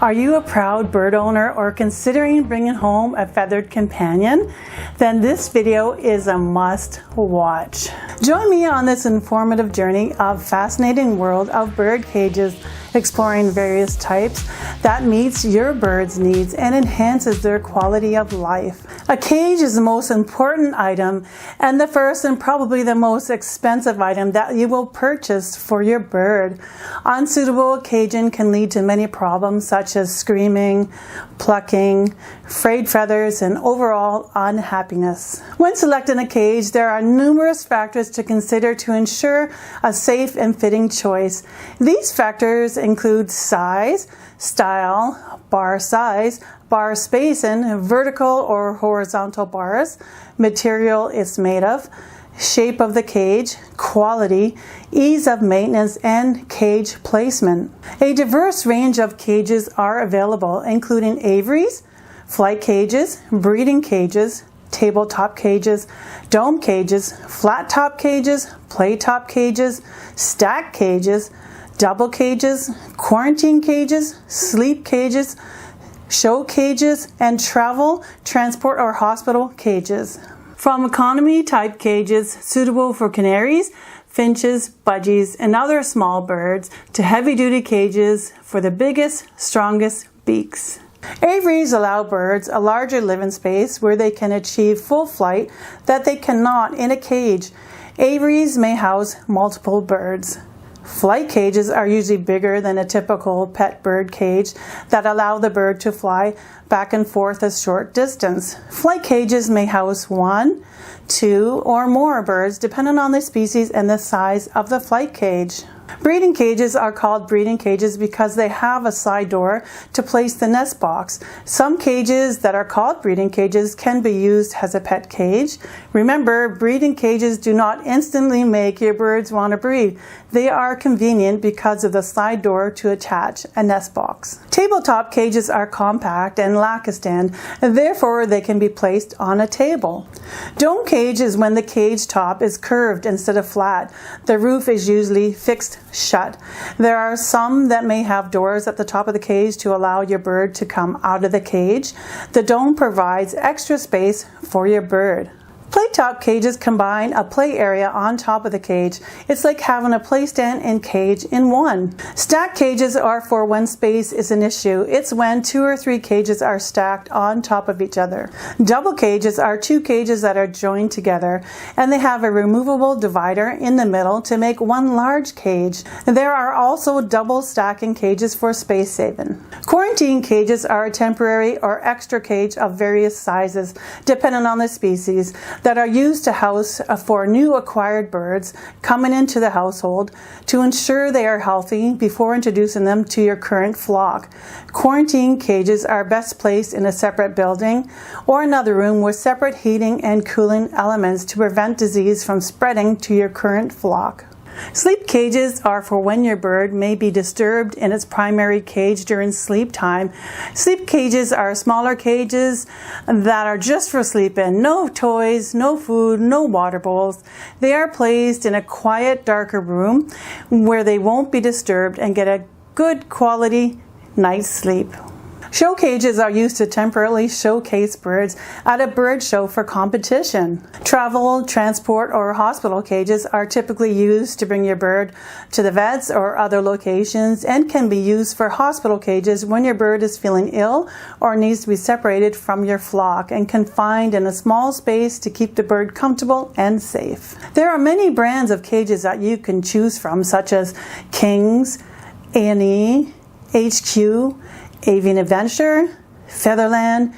Are you a proud bird owner or considering bringing home a feathered companion? Then this video is a must watch. Join me on this informative journey of fascinating world of bird cages, exploring various types that meets your bird's needs and enhances their quality of life. A cage is the most important item and the first and probably the most expensive item that you will purchase for your bird. Unsuitable caging can lead to many problems such as screaming, plucking, frayed feathers, and overall unhappiness. When selecting a cage, there are numerous factors to consider to ensure a safe and fitting choice. These factors include size, style, bar spacing, vertical or horizontal bars, material it's made of, shape of the cage, quality, ease of maintenance, and cage placement. A diverse range of cages are available, including aviaries, flight cages, breeding cages, tabletop cages, dome cages, flat top cages, play top cages, stack cages, double cages, quarantine cages, sleep cages, show cages, and travel, transport, or hospital cages. From economy type cages suitable for canaries, finches, budgies, and other small birds to heavy duty cages for the biggest, strongest beaks. Aviaries allow birds a larger living space where they can achieve full flight that they cannot in a cage. Aviaries may house multiple birds. Flight cages are usually bigger than a typical pet bird cage that allow the bird to fly back and forth a short distance. Flight cages may house 1, 2, or more birds depending on the species and the size of the flight cage. Breeding cages are called breeding cages because they have a side door to place the nest box. Some cages that are called breeding cages can be used as a pet cage. Remember, breeding cages do not instantly make your birds want to breed. They are convenient because of the side door to attach a nest box. Tabletop cages are compact and lack a stand, and therefore they can be placed on a table. Dome cage is when the cage top is curved instead of flat. The roof is usually fixed shut. There are some that may have doors at the top of the cage to allow your bird to come out of the cage. The dome provides extra space for your bird. Playtop cages combine a play area on top of the cage. It's like having a play stand and cage in one. Stack cages are for when space is an issue. It's when 2 or 3 cages are stacked on top of each other. Double cages are 2 cages that are joined together, and they have a removable divider in the middle to make one large cage. There are also double stacking cages for space saving. Quarantine cages are a temporary or extra cage of various sizes, depending on the species, that are used to house for new acquired birds coming into the household to ensure they are healthy before introducing them to your current flock. Quarantine cages are best placed in a separate building or another room with separate heating and cooling elements to prevent disease from spreading to your current flock. Sleep cages are for when your bird may be disturbed in its primary cage during sleep time. Sleep cages are smaller cages that are just for sleeping. No toys, no food, no water bowls. They are placed in a quiet, darker room where they won't be disturbed and get a good quality night's sleep. Show cages are used to temporarily showcase birds at a bird show for competition. Travel, transport, or hospital cages are typically used to bring your bird to the vets or other locations and can be used for hospital cages when your bird is feeling ill or needs to be separated from your flock and confined in a small space to keep the bird comfortable and safe. There are many brands of cages that you can choose from, such as Kings, A&E, HQ, Avian Adventure, Featherland,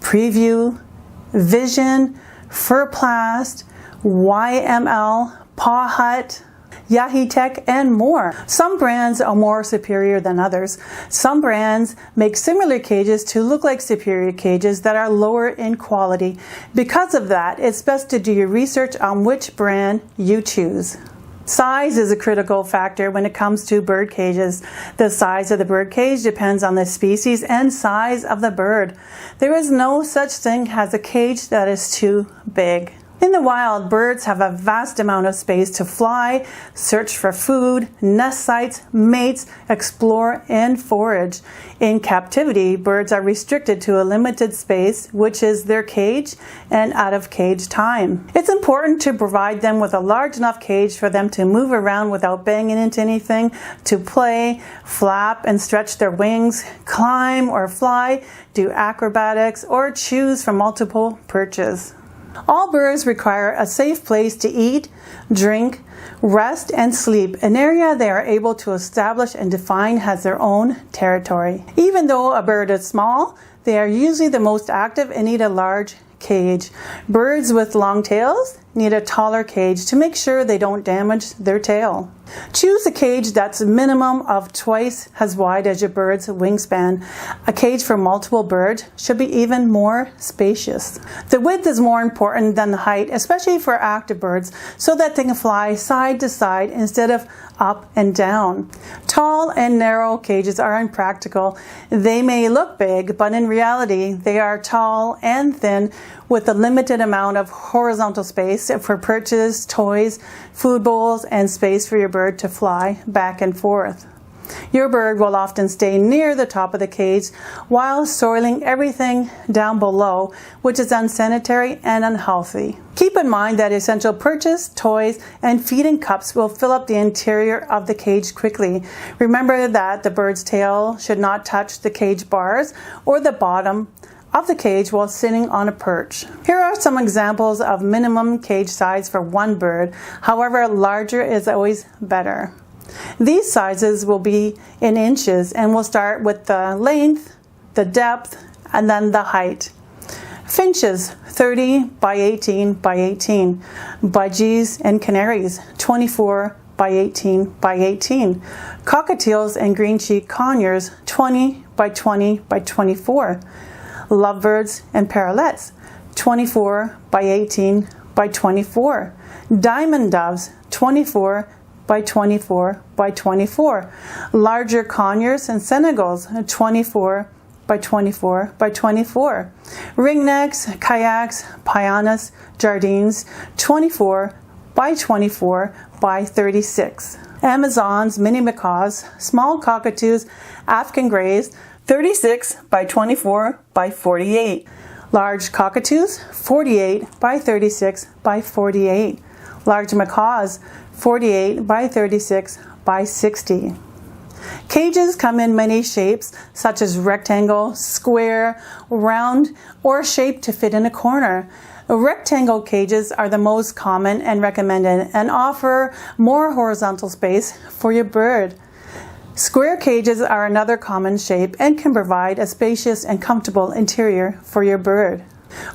Preview, Vision, Furplast, YML, Paw Hut, Yahitech, and more. Some brands are more superior than others. Some brands make similar cages to look like superior cages that are lower in quality. Because of that, it's best to do your research on which brand you choose. Size is a critical factor when it comes to bird cages. The size of the bird cage depends on the species and size of the bird. There is no such thing as a cage that is too big. In the wild, birds have a vast amount of space to fly, search for food, nest sites, mates, explore, and forage. In captivity, birds are restricted to a limited space, which is their cage and out-of-cage time. It's important to provide them with a large enough cage for them to move around without banging into anything, to play, flap and stretch their wings, climb or fly, do acrobatics, or choose from multiple perches. All birds require a safe place to eat, drink, rest, and sleep, an area they are able to establish and define as their own territory. Even though a bird is small, they are usually the most active and need a large cage. Birds with long tails need a taller cage to make sure they don't damage their tail. Choose a cage that's a minimum of twice as wide as your bird's wingspan. A cage for multiple birds should be even more spacious. The width is more important than the height, especially for active birds, so that they can fly side to side instead of up and down. Tall and narrow cages are impractical. They may look big, but in reality, they are tall and thin with a limited amount of horizontal space for perches, toys, food bowls, and space for your bird to fly back and forth. Your bird will often stay near the top of the cage while soiling everything down below, which is unsanitary and unhealthy. Keep in mind that essential perches, toys, and feeding cups will fill up the interior of the cage quickly. Remember that the bird's tail should not touch the cage bars or the bottom of the cage while sitting on a perch. Here are some examples of minimum cage size for one bird. However, larger is always better. These sizes will be in inches and will start with the length, the depth, and then the height. Finches, 30 by 18 by 18. Budgies and canaries, 24 by 18 by 18. Cockatiels and green-cheeked conures, 20 by 20 by 24. Lovebirds and parrotlets, 24 by 18 by 24. Diamond doves, 24 by 24 by 24. Larger conures and senegals, 24 by 24 by 24. Ringnecks, kayaks, pianas, jardines, 24 by 24 by 36. Amazons, mini macaws, small cockatoos, African greys, 36 by 24 by 48. Large cockatoos, 48 by 36 by 48. Large macaws, 48 by 36 by 60. Cages come in many shapes, such as rectangle, square, round, or shaped to fit in a corner. Rectangle cages are the most common and recommended and offer more horizontal space for your bird. Square cages are another common shape and can provide a spacious and comfortable interior for your bird.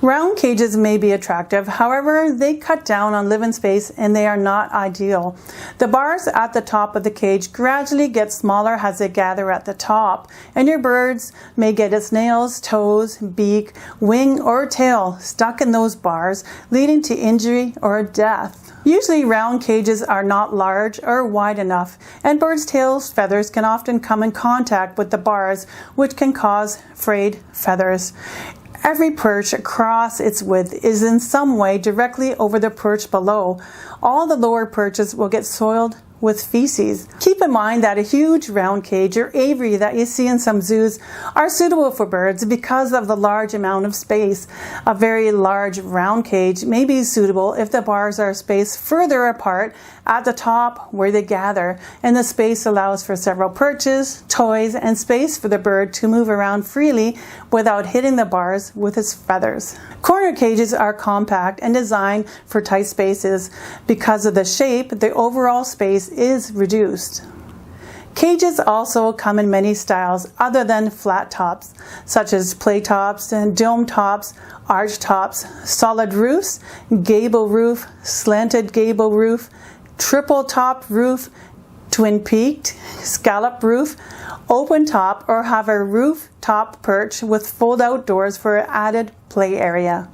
Round cages may be attractive, however, they cut down on living space and they are not ideal. The bars at the top of the cage gradually get smaller as they gather at the top, and your birds may get its nails, toes, beak, wing, or tail stuck in those bars, leading to injury or death. Usually round cages are not large or wide enough, and birds' tails' feathers can often come in contact with the bars, which can cause frayed feathers. Every perch across its width is in some way directly over the perch below. All the lower perches will get soiled with feces. Keep in mind that a huge round cage or aviary that you see in some zoos are suitable for birds because of the large amount of space. A very large round cage may be suitable if the bars are spaced further apart at the top where they gather, and the space allows for several perches, toys, and space for the bird to move around freely without hitting the bars with its feathers. Corner cages are compact and designed for tight spaces. Because of the shape, the overall space is reduced. Cages also come in many styles other than flat tops, such as play tops and dome tops, arch tops, solid roofs, gable roof, slanted gable roof, triple top roof, twin peaked, scallop roof, open top, or have a roof top perch with fold out doors for added play area.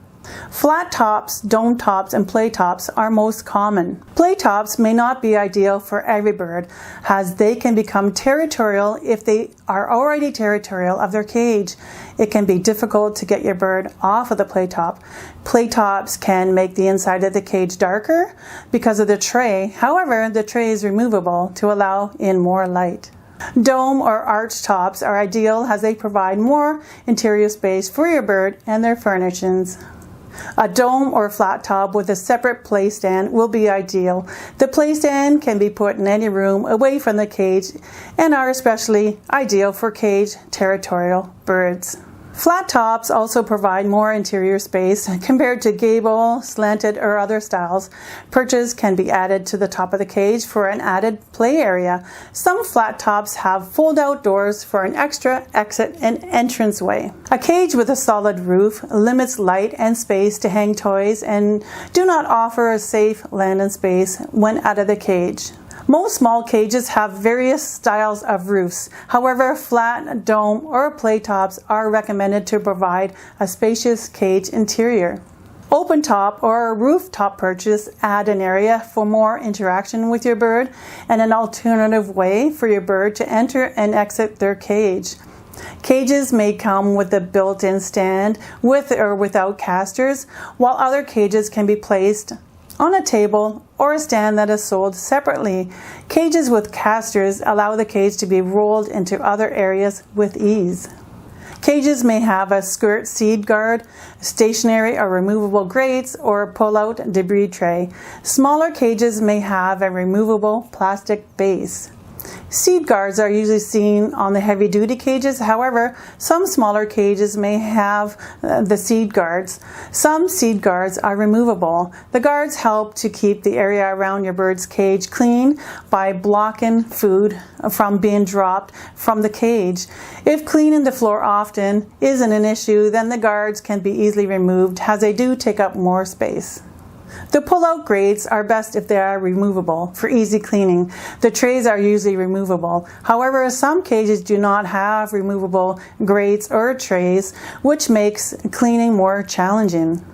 Flat tops, dome tops, and play tops are most common. Play tops may not be ideal for every bird, as they can become territorial if they are already territorial of their cage. It can be difficult to get your bird off of the play top. Play tops can make the inside of the cage darker because of the tray. However, the tray is removable to allow in more light. Dome or arch tops are ideal as they provide more interior space for your bird and their furnishings. A dome or flat top with a separate play stand will be ideal. The play stand can be put in any room away from the cage and are especially ideal for cage territorial birds. Flat tops also provide more interior space compared to gable, slanted, or other styles. Perches can be added to the top of the cage for an added play area. Some flat tops have fold-out doors for an extra exit and entranceway. A cage with a solid roof limits light and space to hang toys and do not offer a safe landing space when out of the cage. Most small cages have various styles of roofs. However, flat, dome, or play tops are recommended to provide a spacious cage interior. Open top or rooftop perches add an area for more interaction with your bird and an alternative way for your bird to enter and exit their cage. Cages may come with a built-in stand with or without casters, while other cages can be placed on a table or a stand that is sold separately. Cages with casters allow the cage to be rolled into other areas with ease. Cages may have a skirt seed guard, stationary or removable grates, or pull-out debris tray. Smaller cages may have a removable plastic base. Seed guards are usually seen on the heavy-duty cages. However, some smaller cages may have the seed guards. Some seed guards are removable. The guards help to keep the area around your bird's cage clean by blocking food from being dropped from the cage. If cleaning the floor often isn't an issue, then the guards can be easily removed as they do take up more space. The pull-out grates are best if they are removable for easy cleaning. The trays are usually removable. However, some cages do not have removable grates or trays, which makes cleaning more challenging.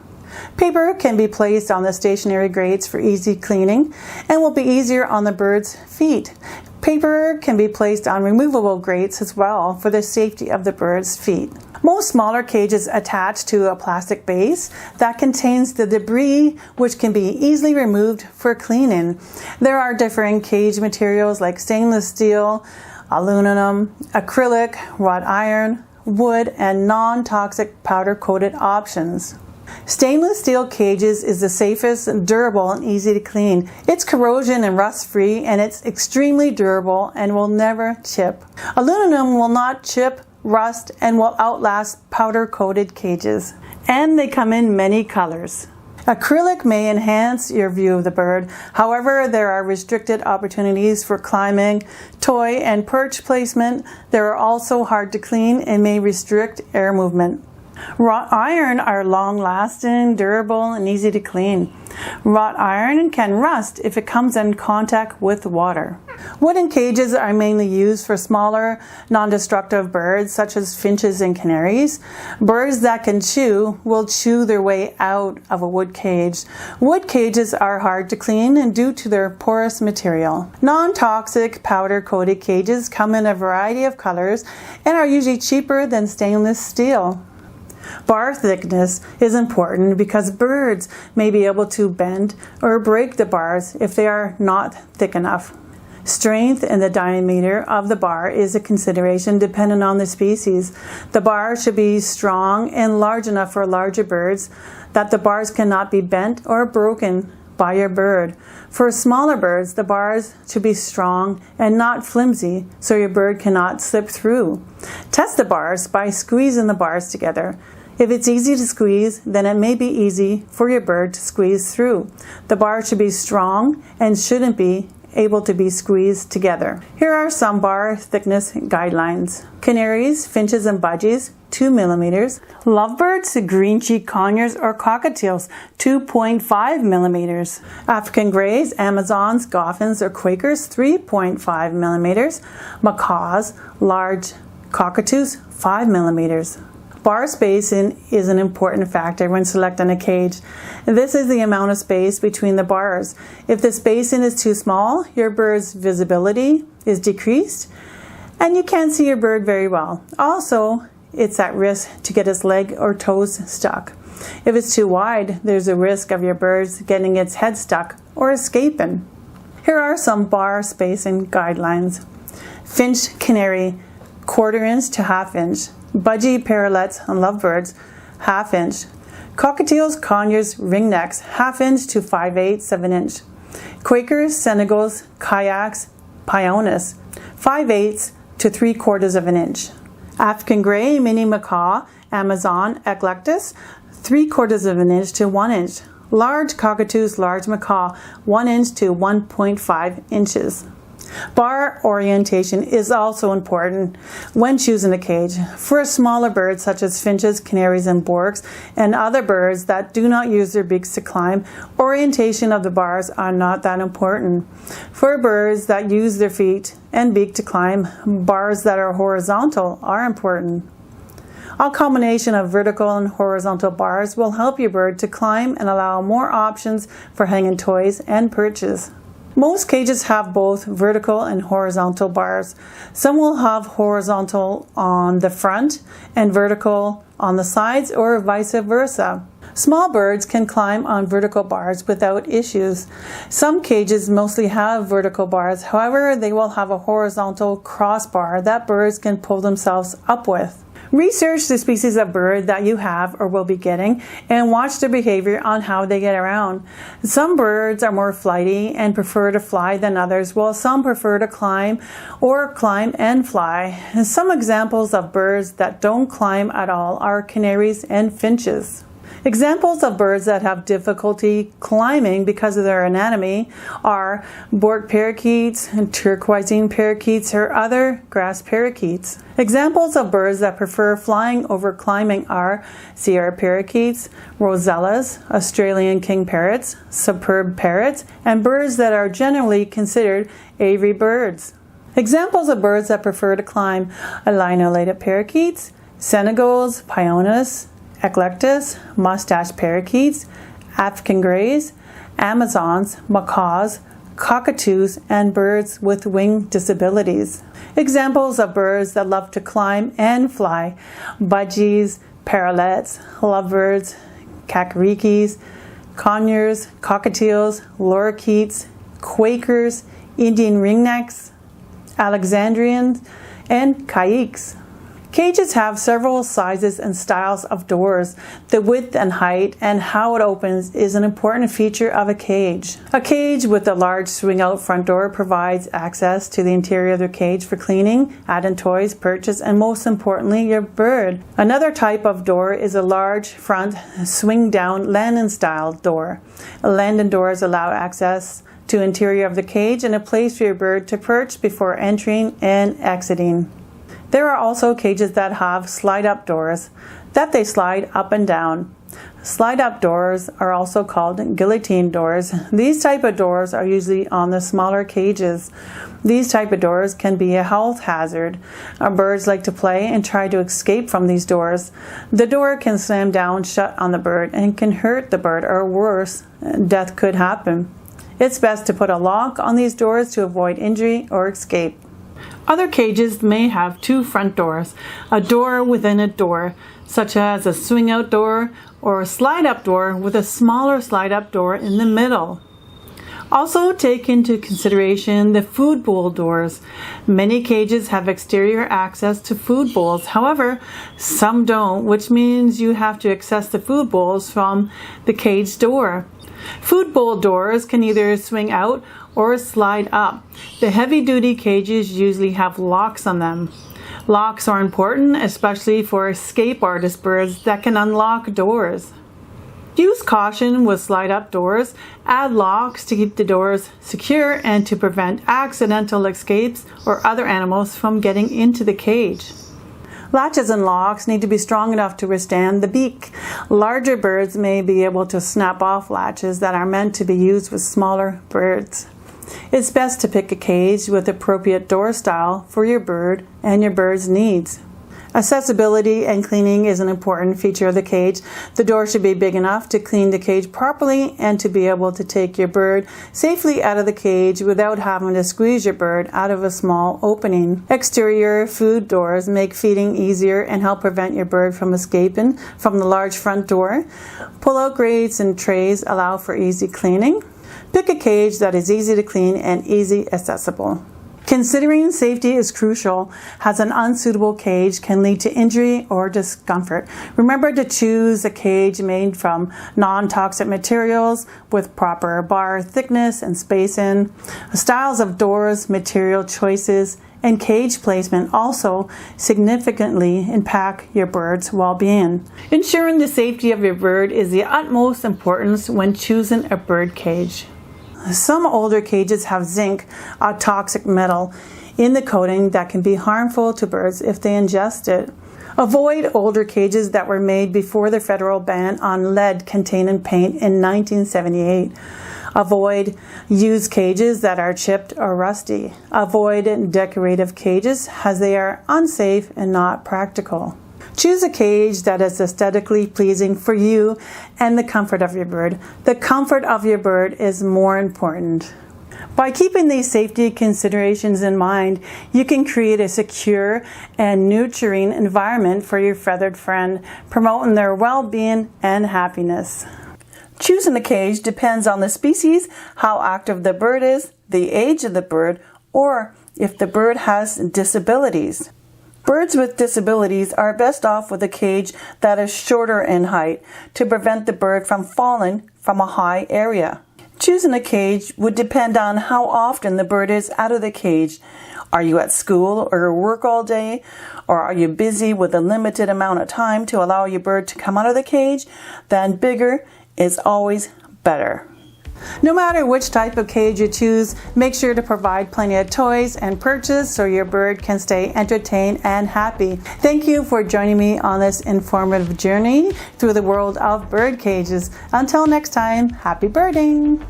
Paper can be placed on the stationary grates for easy cleaning and will be easier on the bird's feet. Paper can be placed on removable grates as well for the safety of the bird's feet. Most smaller cages attach to a plastic base that contains the debris, which can be easily removed for cleaning. There are differing cage materials like stainless steel, aluminum, acrylic, wrought iron, wood, and non-toxic powder-coated options. Stainless steel cages is the safest, durable, and easy to clean. It's corrosion and rust free, and it's extremely durable and will never chip. Aluminum will not chip, rust, and will outlast powder-coated cages. And they come in many colors. Acrylic may enhance your view of the bird. However, there are restricted opportunities for climbing, toy, and perch placement. They are also hard to clean and may restrict air movement. Wrought iron are long-lasting, durable, and easy to clean. Wrought iron can rust if it comes in contact with water. Wooden cages are mainly used for smaller, non-destructive birds such as finches and canaries. Birds that can chew will chew their way out of a wood cage. Wood cages are hard to clean due to their porous material. Non-toxic powder-coated cages come in a variety of colors and are usually cheaper than stainless steel. Bar thickness is important because birds may be able to bend or break the bars if they are not thick enough. Strength and the diameter of the bar is a consideration dependent on the species. The bar should be strong and large enough for larger birds that the bars cannot be bent or broken by your bird. For smaller birds, the bars should be strong and not flimsy so your bird cannot slip through. Test the bars by squeezing the bars together. If it's easy to squeeze, then it may be easy for your bird to squeeze through. The bar should be strong and shouldn't be able to be squeezed together. Here are some bar thickness guidelines. Canaries, finches, and budgies, 2 millimeters. Lovebirds, green cheek conures, or cockatiels, 2.5 millimeters. African greys, Amazons, Goffins, or Quakers, 3.5 millimeters. Macaws, large cockatoos, 5 millimeters. Bar spacing is an important factor when selecting a cage. This is the amount of space between the bars. If the spacing is too small, your bird's visibility is decreased and you can't see your bird very well. Also, it's at risk to get its leg or toes stuck. If it's too wide, there's a risk of your bird's getting its head stuck or escaping. Here are some bar spacing guidelines. Finch canary, 1/4 inch to 1/2 inch. Budgie parrotlets and lovebirds, 1/2 inch. Cockatiels, conures, ringnecks, 1/2 inch to 5/8, 7 inch. Quakers, senegals, kayaks, pionis, 5/8 to 3/4 of an inch. African grey, mini macaw, Amazon, eclectus, 3/4 of an inch to 1 inch. Large cockatoos, large macaw, 1 inch to 1.5 inches. Bar orientation is also important when choosing a cage. For smaller birds such as finches, canaries, and borks, and other birds that do not use their beaks to climb, orientation of the bars are not that important. For birds that use their feet and beak to climb, bars that are horizontal are important. A combination of vertical and horizontal bars will help your bird to climb and allow more options for hanging toys and perches. Most cages have both vertical and horizontal bars. Some will have horizontal on the front and vertical on the sides, or vice versa. Small birds can climb on vertical bars without issues. Some cages mostly have vertical bars, however, they will have a horizontal crossbar that birds can pull themselves up with. Research the species of bird that you have or will be getting and watch their behavior on how they get around. Some birds are more flighty and prefer to fly than others, while some prefer to climb or climb and fly. And some examples of birds that don't climb at all are canaries and finches. Examples of birds that have difficulty climbing because of their anatomy are Bork parakeets, and turquoisine parakeets, or other grass parakeets. Examples of birds that prefer flying over climbing are Sierra parakeets, rosellas, Australian king parrots, superb parrots, and birds that are generally considered aviary birds. Examples of birds that prefer to climb are linoleated parakeets, senegals, pionis, eclectus, mustache parakeets, African greys, Amazons, macaws, cockatoos, and birds with wing disabilities. Examples of birds that love to climb and fly: budgies, parrotlets, lovebirds, kakarikis, conures, cockatiels, lorikeets, quakers, Indian ringnecks, Alexandrians, and kayaks. Cages have several sizes and styles of doors. The width and height and how it opens is an important feature of a cage. A cage with a large swing-out front door provides access to the interior of the cage for cleaning, adding toys, perches, and most importantly, your bird. Another type of door is a large front swing-down landing-style door. Landing doors allow access to interior of the cage and a place for your bird to perch before entering and exiting. There are also cages that have slide-up doors that they slide up and down. Slide-up doors are also called guillotine doors. These type of doors are usually on the smaller cages. These type of doors can be a health hazard. Our birds like to play and try to escape from these doors. The door can slam down shut on the bird and can hurt the bird, or worse, death could happen. It's best to put a lock on these doors to avoid injury or escape. Other cages may have two front doors, a door within a door, such as a swing-out door or a slide-up door with a smaller slide-up door in the middle. Also take into consideration the food bowl doors. Many cages have exterior access to food bowls. However, some don't, which means you have to access the food bowls from the cage door. Food bowl doors can either swing out or slide up. The heavy-duty cages usually have locks on them. Locks are important, especially for escape artist birds that can unlock doors. Use caution with slide-up doors. Add locks to keep the doors secure and to prevent accidental escapes or other animals from getting into the cage. Latches and locks need to be strong enough to withstand the beak. Larger birds may be able to snap off latches that are meant to be used with smaller birds. It's best to pick a cage with appropriate door style for your bird and your bird's needs. Accessibility and cleaning is an important feature of the cage. The door should be big enough to clean the cage properly and to be able to take your bird safely out of the cage without having to squeeze your bird out of a small opening. Exterior food doors make feeding easier and help prevent your bird from escaping from the large front door. Pull-out grates and trays allow for easy cleaning. Pick a cage that is easy to clean and easy accessible. Considering safety is crucial, as an unsuitable cage can lead to injury or discomfort. Remember to choose a cage made from non-toxic materials with proper bar thickness and spacing. Styles of doors, material choices, and cage placement also significantly impact your bird's well-being. Ensuring the safety of your bird is the utmost importance when choosing a bird cage. Some older cages have zinc, a toxic metal, in the coating that can be harmful to birds if they ingest it. Avoid older cages that were made before the federal ban on lead-containing paint in 1978. Avoid used cages that are chipped or rusty. Avoid decorative cages as they are unsafe and not practical. Choose a cage that is aesthetically pleasing for you and the comfort of your bird. The comfort of your bird is more important. By keeping these safety considerations in mind, you can create a secure and nurturing environment for your feathered friend, promoting their well-being and happiness. Choosing a cage depends on the species, how active the bird is, the age of the bird, or if the bird has disabilities. Birds with disabilities are best off with a cage that is shorter in height to prevent the bird from falling from a high area. Choosing a cage would depend on how often the bird is out of the cage. Are you at school or work all day? Or are you busy with a limited amount of time to allow your bird to come out of the cage? Then bigger is always better. No matter which type of cage you choose, make sure to provide plenty of toys and perches so your bird can stay entertained and happy. Thank you for joining me on this informative journey through the world of bird cages. Until next time, happy birding!